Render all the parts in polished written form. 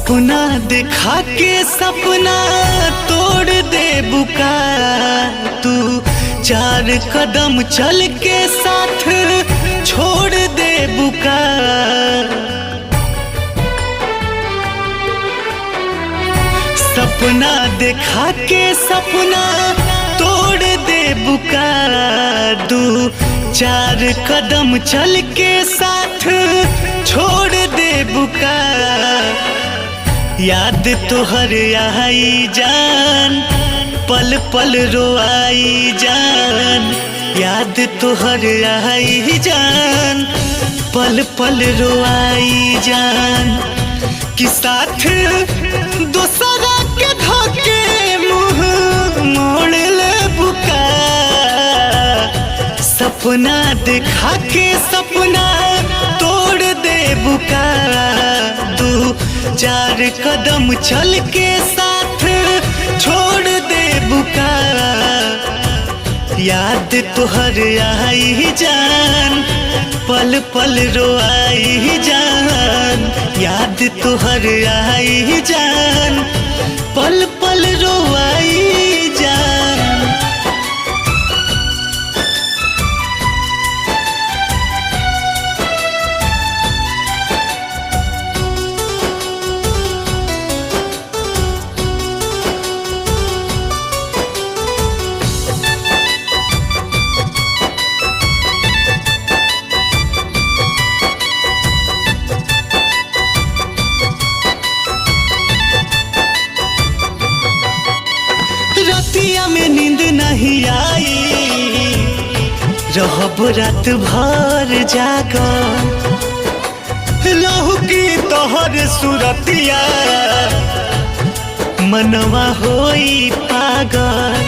सपना दिखा के सपना तोड़ दे बुका तू, 4 कदम चल के साथ छोड़ दे बुका। सपना दिखा के सपना तोड़ दे बुका तू, 4 कदम चल के साथ छोड़ दे बुका। याद तोहर आई जान, पल पल रोआई जान। याद तोहर आई जान, पल पल रोआई जान। कि साथ दूसरा के धोके मुँह मोड़ ले बुका। सपना दिखा के सपना तोड़ दे बुका तू, 4 कदम चल के साथ छोड़ दे बुका। याद तोहर आई जान, पल पल रोआई जान। याद तोहर आई जान, पल पल रोआई जान। रतिया में नींद नहीं आई, रहब रात भर जागर। लहू की तोहर सुरतिया, मनवा होई पागल।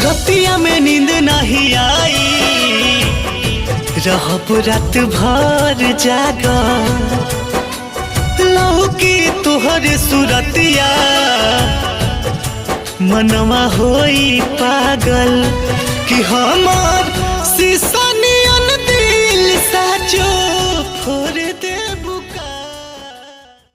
रतिया में नींद नहीं आई, रहब रात भर जागर। लहू की तोहर सुरतिया, मनवा होई पागल। कि हमार शीशा नियन दिल साचो फोड़